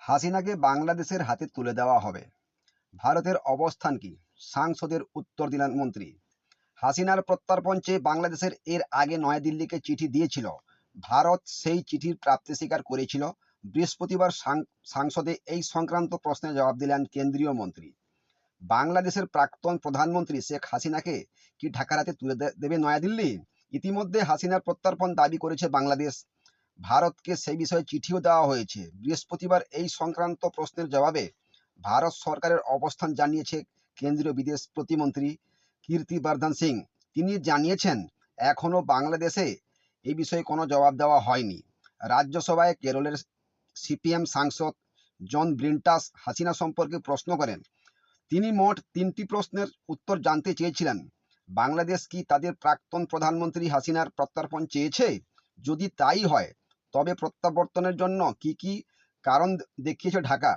হাসিনাকে বাংলাদেশের হাতে তুলে দেওয়া হবে। ভারতের অবস্থান কি? সাংসদের উত্তর দিলেন মন্ত্রী। হাসিনার প্রত্যর্পণ চেয়ে বাংলাদেশের এর আগে নয়াদিল্লিকে চিঠি দিয়েছিল। ভারত সেই চিঠির প্রাপ্তি স্বীকার করেছিল। বৃহস্পতিবার সংসদে এই সংক্রান্ত প্রশ্নের জবাব দিলেন কেন্দ্রীয় মন্ত্রী। বাংলাদেশের প্রাক্তন প্রধানমন্ত্রী শেখ হাসিনাকে কি ঢাকার হাতে তুলে দেবে নয়াদিল্লি? ইতিমধ্যে হাসিনার প্রত্যর্পণ দাবি করেছে বাংলাদেশ। ভারতকে সেই বিষয়ে চিঠিও দেওয়া হয়েছে। বৃহস্পতিবার এই সংক্রান্ত প্রশ্নের জবাবে ভারত সরকারের অবস্থান জানিয়েছে কেন্দ্রীয় বিদেশ প্রতিমন্ত্রী কীর্তিবর্ধন সিং। তিনি জানিয়েছেন, এখনও বাংলাদেশে এই বিষয়ে কোনো জবাব দেওয়া হয়নি। রাজ্যসভায় কেরলের সিপিএম সাংসদ জন ব্রিন্টাস হাসিনা সম্পর্কে প্রশ্ন করেন। তিনি মোট ৩টি প্রশ্নের উত্তর জানতে চেয়েছিলেন। বাংলাদেশ কি তাদের প্রাক্তন প্রধানমন্ত্রী হাসিনার প্রত্যর্পণ চেয়েছে? যদি তাই হয়, তবে প্রত্যাবর্তনের জন্য কি কি কারণ দেখিয়েছে ঢাকা?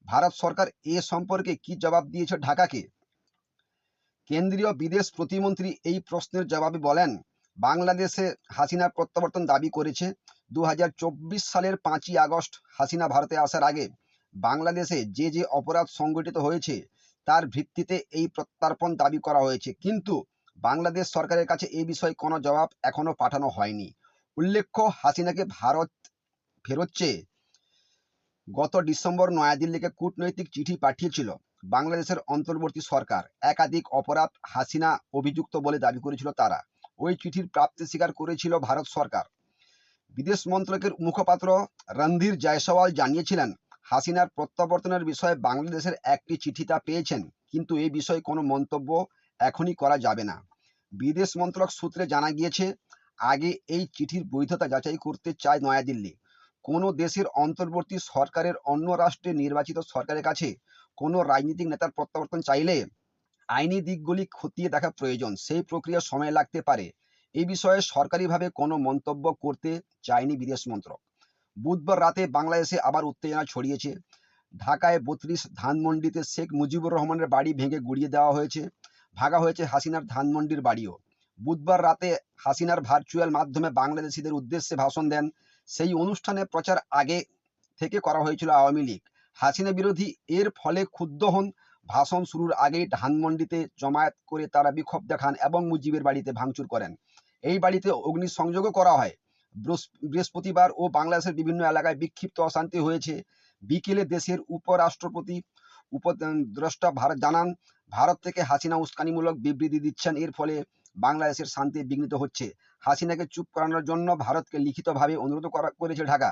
ভারত সরকার এ সম্পর্কে কি জবাব দিয়েছে ঢাকাকে? কেন্দ্রীয় বিদেশ প্রতিমন্ত্রী এই প্রশ্নের জবাবে বলেন, বাংলাদেশে হাসিনার প্রত্যাবর্তন দাবি করেছে। 2024 সালের 5ই আগস্ট হাসিনা ভারতে আসার আগে বাংলাদেশে যে অপরাধ সংগঠিত হয়েছে তার ভিত্তিতে এই প্রত্যার্পণ দাবি করা হয়েছে, কিন্তু বাংলাদেশ সরকারের কাছে এই বিষয়ে কোনো জবাব এখনো পাঠানো হয়নি। উল্লেখ্য, হাসিনাকে ভারত ফেরত চেয়ে গত ডিসেম্বর নয়াদিল্লিকে কূটনৈতিক চিঠি পাঠিয়েছিল বাংলাদেশের অন্তর্বর্তী সরকার। একাধিক অপরাধ হাসিনা অভিযুক্ত বলে দাবি করেছিল তারা। ওই চিঠির প্রাপ্তি স্বীকার করেছিল ভারত সরকার। বিদেশ মন্ত্রকের মুখপাত্র রণধীর জয়সওয়াল জানিয়েছিলেন, হাসিনার প্রত্যাবর্তনের বিষয়ে বাংলাদেশের একটি চিঠি তা পেয়েছেন, কিন্তু এই বিষয়ে কোনো মন্তব্য এখনই করা যাবে না। বিদেশ মন্ত্রক সূত্রে জানা গিয়েছে, আগে এই চিঠির বৈধতা যাচাই করতে চায় নয়াদিল্লি। কোনো দেশের অন্তর্বর্তী সরকারের অন্য রাষ্ট্রে নির্বাচিত সরকারের কাছে কোনো রাজনৈতিক নেতার প্রত্যাবর্তন চাইলে আইনি দিকগুলি খতিয়ে দেখা প্রয়োজন। সেই প্রক্রিয়া সময় লাগতে পারে। এই বিষয়ে সরকারিভাবে কোনো মন্তব্য করতে চায়নি বিদেশ মন্ত্রক। বুধবার রাতে বাংলাদেশে আবার উত্তেজনা ছড়িয়েছে। ঢাকায় 32 ধানমন্ডিতে শেখ মুজিবুর রহমানের বাড়ি ভেঙে গুড়িয়ে দেওয়া হয়েছে। ভাঙা হয়েছে হাসিনার ধানমন্ডির বাড়িও। বুধবার রাতে হাসিনার ভার্চুয়াল মাধ্যমে বাংলাদেশিদের উদ্দেশ্যে ভাষণ দেন। সেই অনুষ্ঠানে প্রচার আগে থেকে করা হয়েছিল আওয়ামী লীগ। হাসিনা বিরোধী। এর ফলে ক্ষুব্ধ হন। ভাষণ শুরুর আগেই ধানমন্ডিতে জমায়েত করে তারা বিক্ষোভ দেখান এবং মুজিবের বাড়িতে ভাঙচুর করেন। এই বাড়িতে অগ্নিসংযোগও করা হয়। বৃহস্পতিবার ও বাংলাদেশের বিভিন্ন এলাকায় বিক্ষিপ্ত অশান্তি হয়েছে। বিকেলে দেশের উপরাষ্ট্রপতি উপদেষ্টা ভারত জানান, ভারত থেকে হাসিনা উস্কানিমূলক বিবৃতি দিচ্ছেন। এর ফলে বাংলাদেশের শান্তি বিঘ্নিত হচ্ছে। হাসিনাকে চুপ করানোর জন্য ভারতকে লিখিতভাবে অনুরোধ করেছে ঢাকা।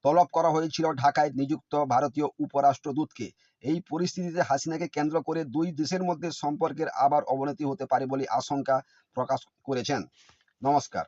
তলব করা হয়েছিল ঢাকায় নিযুক্ত ভারতীয় উপরাষ্ট্রদূতকে। এই পরিস্থিতিতে হাসিনাকে কেন্দ্র করে দুই দেশের মধ্যে সম্পর্কের আবার অবনতি হতে পারে বলে আশঙ্কা প্রকাশ করেছেন। নমস্কার।